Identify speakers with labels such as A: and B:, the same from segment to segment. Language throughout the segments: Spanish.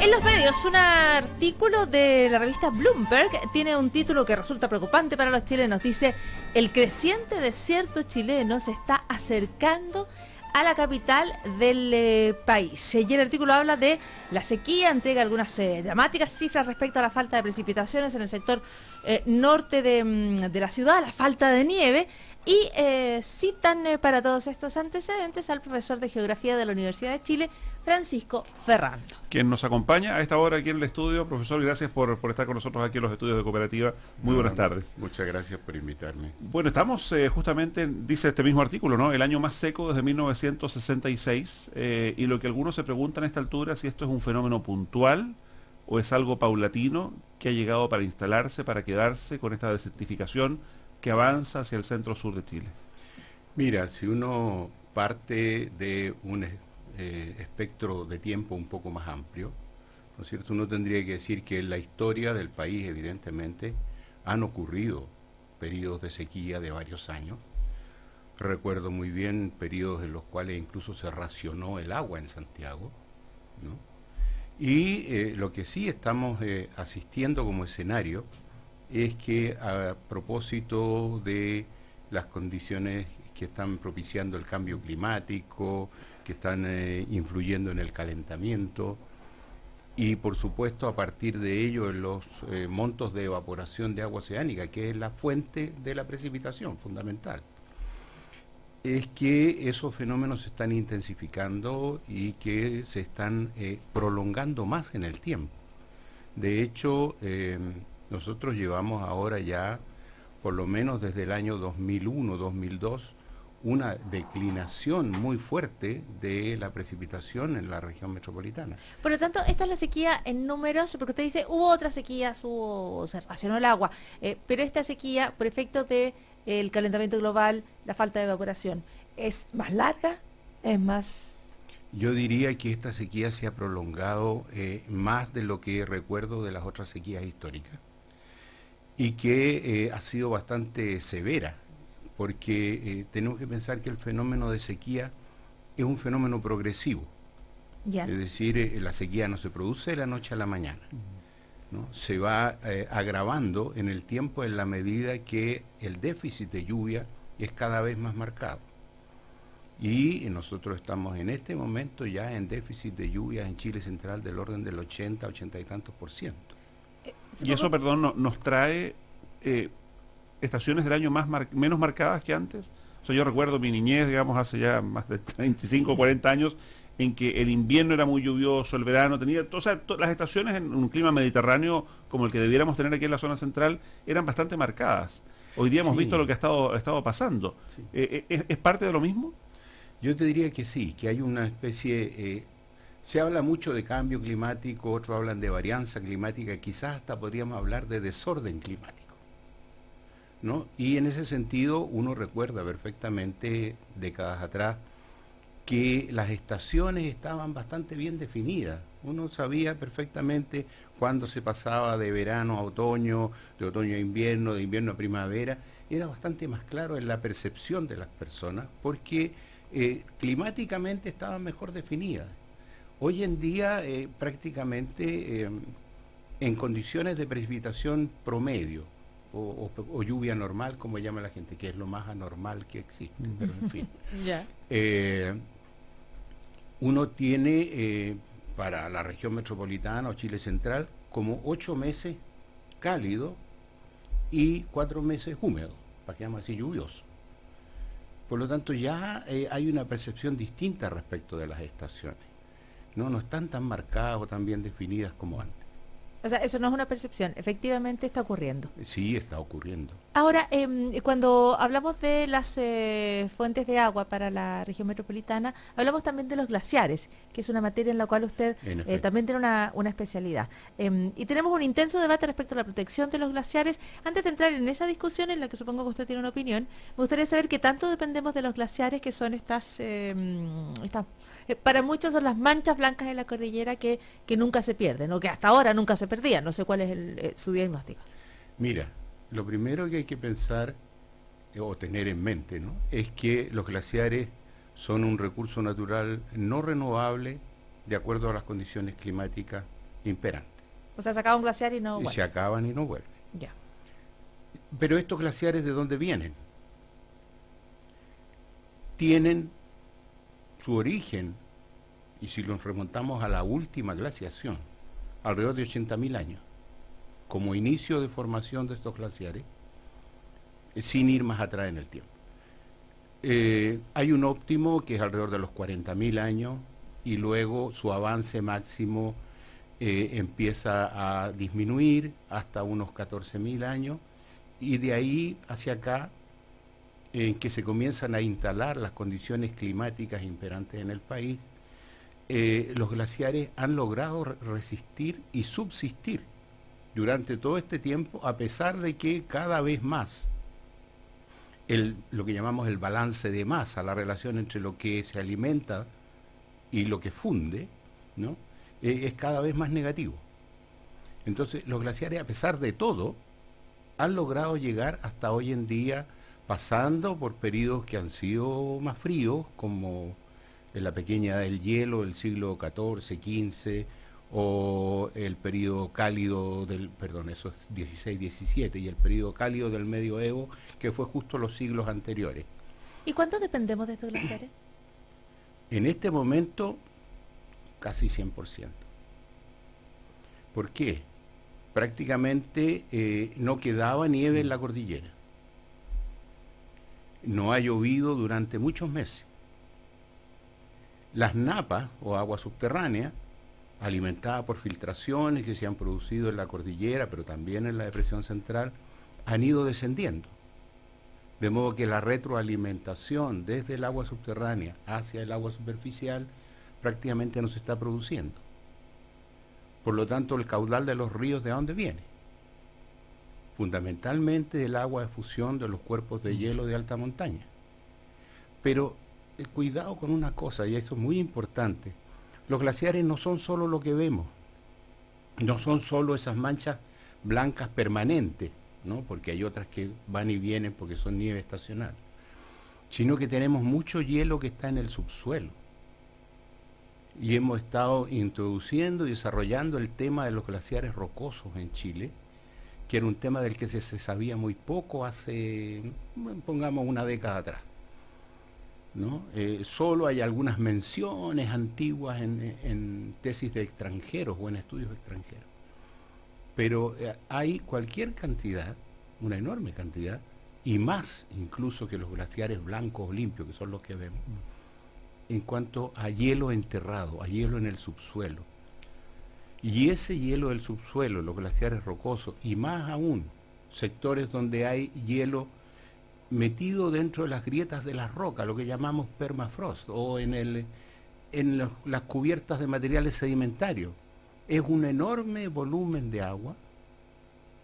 A: En los medios, un artículo de la revista Bloomberg tiene un título que resulta preocupante para los chilenos. Dice: el creciente desierto chileno se está acercando a la capital del país. Y el artículo habla de la sequía, entrega algunas dramáticas cifras respecto a la falta de precipitaciones en el sector norte de la ciudad, la falta de nieve, y citan para todos estos antecedentes al profesor de Geografía de la Universidad de Chile, Francisco Ferrando.
B: Quien nos acompaña a esta hora aquí en el estudio. Profesor, gracias por estar con nosotros aquí en los estudios de Cooperativa. Muy buenas tardes.
C: Muchas gracias por invitarme.
B: Bueno, estamos justamente, dice este mismo artículo, ¿no? El año más seco desde 1966, y lo que algunos se preguntan a esta altura es si esto es un fenómeno puntual o es algo paulatino que ha llegado para instalarse, para quedarse con esta desertificación que avanza hacia el centro-sur de Chile.
C: Mira, si uno parte de un espectro de tiempo un poco más amplio, ¿no es cierto? Uno tendría que decir que en la historia del país, evidentemente, han ocurrido periodos de sequía de varios años. Recuerdo muy bien periodos en los cuales incluso se racionó el agua en Santiago, ¿no? Y lo que sí estamos asistiendo como escenario es que, a propósito de las condiciones que están propiciando el cambio climático, que están influyendo en el calentamiento, y por supuesto a partir de ello en los montos de evaporación de agua oceánica, que es la fuente de la precipitación fundamental, es que esos fenómenos se están intensificando y que se están prolongando más en el tiempo. De hecho, nosotros llevamos ahora ya, por lo menos desde el año 2001-2002, una declinación muy fuerte de la precipitación en la región metropolitana.
A: Por lo tanto, esta es la sequía en números, porque usted dice, hubo otras sequías, se racionó el agua, pero esta sequía, por efecto del calentamiento global, la falta de evaporación, ¿es más larga? ¿Es más...?
C: Yo diría que esta sequía se ha prolongado más de lo que recuerdo de las otras sequías históricas, y que ha sido bastante severa, porque tenemos que pensar que el fenómeno de sequía es un fenómeno progresivo. Ya. Es decir, la sequía no se produce de la noche a la mañana, ¿no? Se va agravando en el tiempo en la medida que el déficit de lluvia es cada vez más marcado. Y nosotros estamos en este momento ya en déficit de lluvia en Chile central del orden del 80 y tantos %.
B: Y eso, perdón, nos trae estaciones del año menos marcadas que antes. O sea, yo recuerdo mi niñez, digamos, hace ya más de 35 o 40 años, en que el invierno era muy lluvioso, el verano tenía... O sea, las estaciones en un clima mediterráneo como el que debiéramos tener aquí en la zona central eran bastante marcadas. Hoy día hemos visto lo que ha estado pasando. Sí. ¿Es parte de lo mismo?
C: Yo te diría que sí, que hay una especie... se habla mucho de cambio climático, otros hablan de varianza climática, quizás hasta podríamos hablar de desorden climático, ¿no? Y en ese sentido uno recuerda perfectamente, décadas atrás, que las estaciones estaban bastante bien definidas. Uno sabía perfectamente cuándo se pasaba de verano a otoño, de otoño a invierno, de invierno a primavera. Era bastante más claro en la percepción de las personas, porque climáticamente estaban mejor definidas. Hoy en día prácticamente en condiciones de precipitación promedio o lluvia normal, como llama la gente, que es lo más anormal que existe, pero en fin. Uno tiene para la región metropolitana o Chile central como 8 meses cálidos y 4 meses húmedos, para que llame así lluvioso. Por lo tanto ya hay una percepción distinta respecto de las estaciones. No están tan marcadas o tan bien definidas como antes.
A: O sea, eso no es una percepción, efectivamente está ocurriendo.
C: Sí, está ocurriendo.
A: Ahora, cuando hablamos de las fuentes de agua para la región metropolitana, hablamos también de los glaciares, que es una materia en la cual usted también tiene una especialidad. Y tenemos un intenso debate respecto a la protección de los glaciares. Antes de entrar en esa discusión, en la que supongo que usted tiene una opinión, me gustaría saber qué tanto dependemos de los glaciares, que son estas para muchos son las manchas blancas de la cordillera que nunca se pierden, o que hasta ahora nunca se perdían. No sé cuál es su diagnóstico.
C: Mira, lo primero que hay que pensar o tener en mente, ¿no?, es que los glaciares son un recurso natural no renovable de acuerdo a las condiciones climáticas imperante.
A: O sea, se acaba un glaciar y no
C: Y
A: vuelve.
C: se acaban y no vuelven.
A: Ya.
C: Pero estos glaciares, ¿de dónde vienen? Tienen su origen, y si nos remontamos a la última glaciación, alrededor de 80.000 años, como inicio de formación de estos glaciares, sin ir más atrás en el tiempo. Hay un óptimo que es alrededor de los 40.000 años, y luego su avance máximo empieza a disminuir hasta unos 14.000 años, y de ahí hacia acá, en que se comienzan a instalar las condiciones climáticas imperantes en el país, los glaciares han logrado resistir y subsistir durante todo este tiempo, a pesar de que cada vez más lo que llamamos el balance de masa, la relación entre lo que se alimenta y lo que funde, ¿no? Es cada vez más negativo. Entonces, los glaciares, a pesar de todo, han logrado llegar hasta hoy en día, pasando por periodos que han sido más fríos, como en la pequeña edad del hielo del siglo XIV, XV, o el periodo cálido eso es XVI, XVII, y el periodo cálido del medioevo, que fue justo los siglos anteriores.
A: ¿Y cuánto dependemos de estos glaciares?
C: En este momento, casi 100%. ¿Por qué? Prácticamente no quedaba nieve en la cordillera. No ha llovido durante muchos meses. Las napas o agua subterránea, alimentada por filtraciones que se han producido en la cordillera, pero también en la depresión central, han ido descendiendo. De modo que la retroalimentación desde el agua subterránea hacia el agua superficial prácticamente no se está produciendo. Por lo tanto, el caudal de los ríos, ¿de dónde viene? Fundamentalmente del agua de fusión de los cuerpos de hielo de alta montaña. Pero cuidado con una cosa, y esto es muy importante. Los glaciares no son solo lo que vemos, no son solo esas manchas blancas permanentes, ¿no? Porque hay otras que van y vienen porque son nieve estacional, sino que tenemos mucho hielo que está en el subsuelo. Y hemos estado introduciendo y desarrollando el tema de los glaciares rocosos en Chile, que era un tema del que se sabía muy poco hace, pongamos, una década atrás, ¿no? Solo hay algunas menciones antiguas en tesis de extranjeros o en estudios extranjeros, pero hay cualquier cantidad, una enorme cantidad, y más incluso que los glaciares blancos o limpios, que son los que vemos, en cuanto a hielo enterrado, a hielo en el subsuelo. Y ese hielo del subsuelo, los glaciares rocosos, y más aún, sectores donde hay hielo metido dentro de las grietas de las rocas, lo que llamamos permafrost, o en las cubiertas de materiales sedimentarios. Es un enorme volumen de agua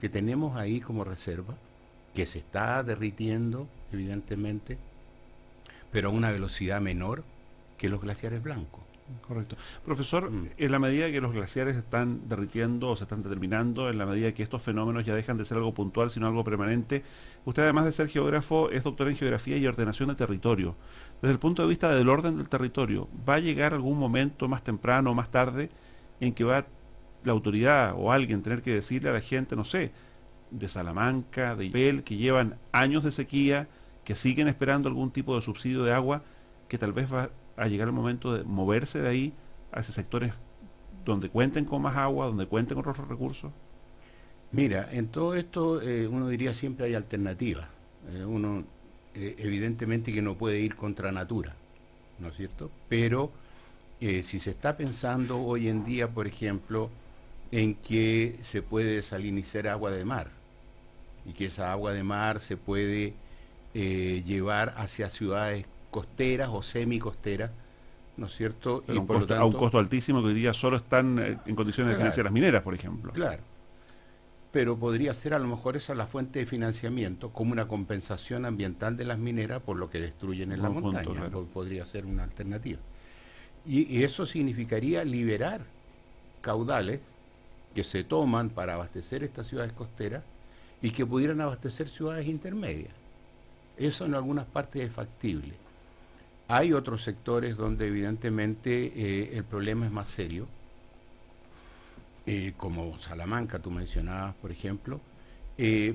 C: que tenemos ahí como reserva, que se está derritiendo, evidentemente, pero a una velocidad menor que los glaciares blancos.
B: Correcto. Profesor, en la medida que los glaciares están derritiendo o se están determinando, en la medida que estos fenómenos ya dejan de ser algo puntual, sino algo permanente, usted, además de ser geógrafo, es doctor en geografía y ordenación de territorio. Desde el punto de vista del orden del territorio, ¿va a llegar algún momento más temprano o más tarde en que va la autoridad o alguien tener que decirle a la gente, no sé, de Salamanca, de Ipel, que llevan años de sequía, que siguen esperando algún tipo de subsidio de agua, que tal vez va a llegar el momento de moverse de ahí hacia sectores donde cuenten con más agua, donde cuenten con otros recursos?
C: Mira, en todo esto uno diría siempre hay alternativas. Uno evidentemente que no puede ir contra natura, ¿no es cierto? Pero si se está pensando hoy en día, por ejemplo, en que se puede desalinizar agua de mar y que esa agua de mar se puede llevar hacia ciudades costeras o semicosteras, ¿no es cierto?
B: Pero a un costo altísimo, que hoy día solo están en condiciones de financiar las mineras, por ejemplo.
C: Claro. Pero podría ser a lo mejor esa la fuente de financiamiento como una compensación ambiental de las mineras por lo que destruyen en la montaña. Claro. Podría ser una alternativa. Y eso significaría liberar caudales que se toman para abastecer estas ciudades costeras y que pudieran abastecer ciudades intermedias. Eso en algunas partes es factible. Hay otros sectores donde evidentemente el problema es más serio, como Salamanca, tú mencionabas, por ejemplo,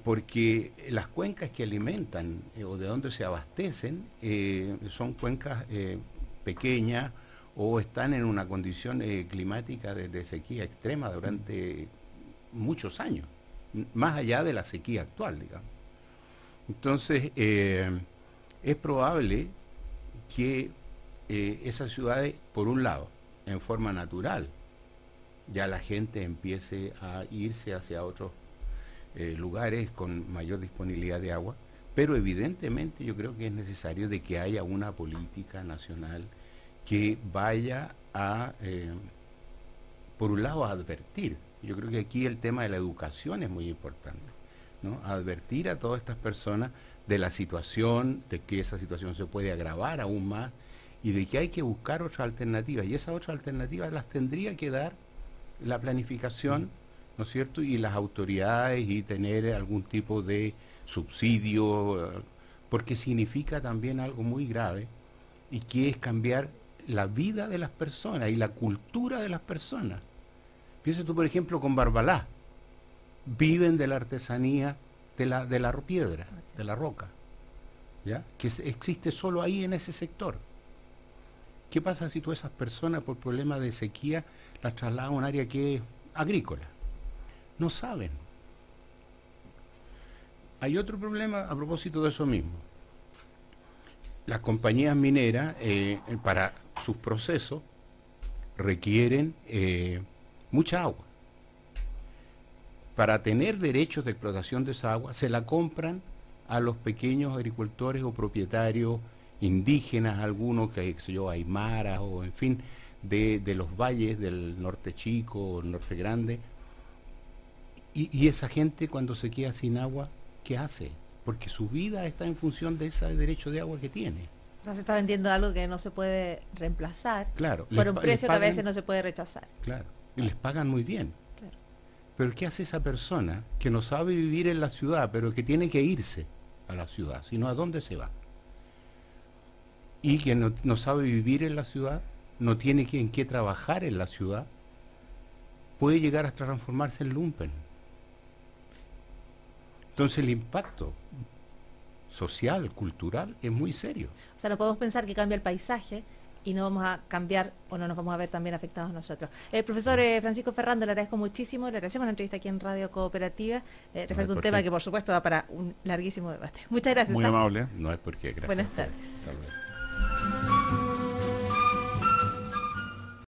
C: porque las cuencas que alimentan o de donde se abastecen son cuencas pequeñas o están en una condición climática de sequía extrema durante muchos años, más allá de la sequía actual, digamos. Entonces, es probable que esas ciudades, por un lado, en forma natural, ya la gente empiece a irse hacia otros lugares con mayor disponibilidad de agua, pero evidentemente yo creo que es necesario de que haya una política nacional que vaya a, por un lado, a advertir. Yo creo que aquí el tema de la educación es muy importante, ¿no? Advertir a todas estas personas de la situación, de que esa situación se puede agravar aún más y de que hay que buscar otras alternativas. Y esas otras alternativas las tendría que dar la planificación, ¿no es cierto? Y las autoridades y tener algún tipo de subsidio, porque significa también algo muy grave y que es cambiar la vida de las personas y la cultura de las personas. Piensa tú, por ejemplo, con Barbalá. Viven de la artesanía de la piedra, de la roca, ¿ya? Que existe solo ahí en ese sector. ¿Qué pasa si tú esas personas por problemas de sequía las trasladas a un área que es agrícola? No saben. Hay otro problema a propósito de eso mismo. Las compañías mineras, para sus procesos, requieren mucha agua. Para tener derechos de explotación de esa agua, se la compran a los pequeños agricultores o propietarios indígenas, algunos, que sé yo, aymaras o en fin, de los valles del norte chico o norte grande. Y esa gente, cuando se queda sin agua, ¿qué hace? Porque su vida está en función de ese derecho de agua que tiene.
A: O sea, se está vendiendo algo que no se puede reemplazar,
C: claro,
A: por un precio que a veces no se puede rechazar.
C: Claro, y les pagan muy bien.
A: Claro.
C: Pero ¿qué hace esa persona que no sabe vivir en la ciudad, pero que tiene que irse a la ciudad, sino a dónde se va? Y que no sabe vivir en la ciudad, no tiene en qué trabajar en la ciudad, puede llegar hasta transformarse en lumpen. Entonces el impacto social, cultural, es muy serio.
A: O sea, no podemos pensar que cambia el paisaje y no vamos a cambiar o no nos vamos a ver también afectados nosotros. Profesor Francisco Ferrando, le agradezco muchísimo, le agradecemos la entrevista aquí en Radio Cooperativa, referente a un tema que por supuesto va para un larguísimo debate. Muchas gracias.
B: Muy amable.
C: No es porque, gracias.
A: Buenas tardes.
C: Hasta luego.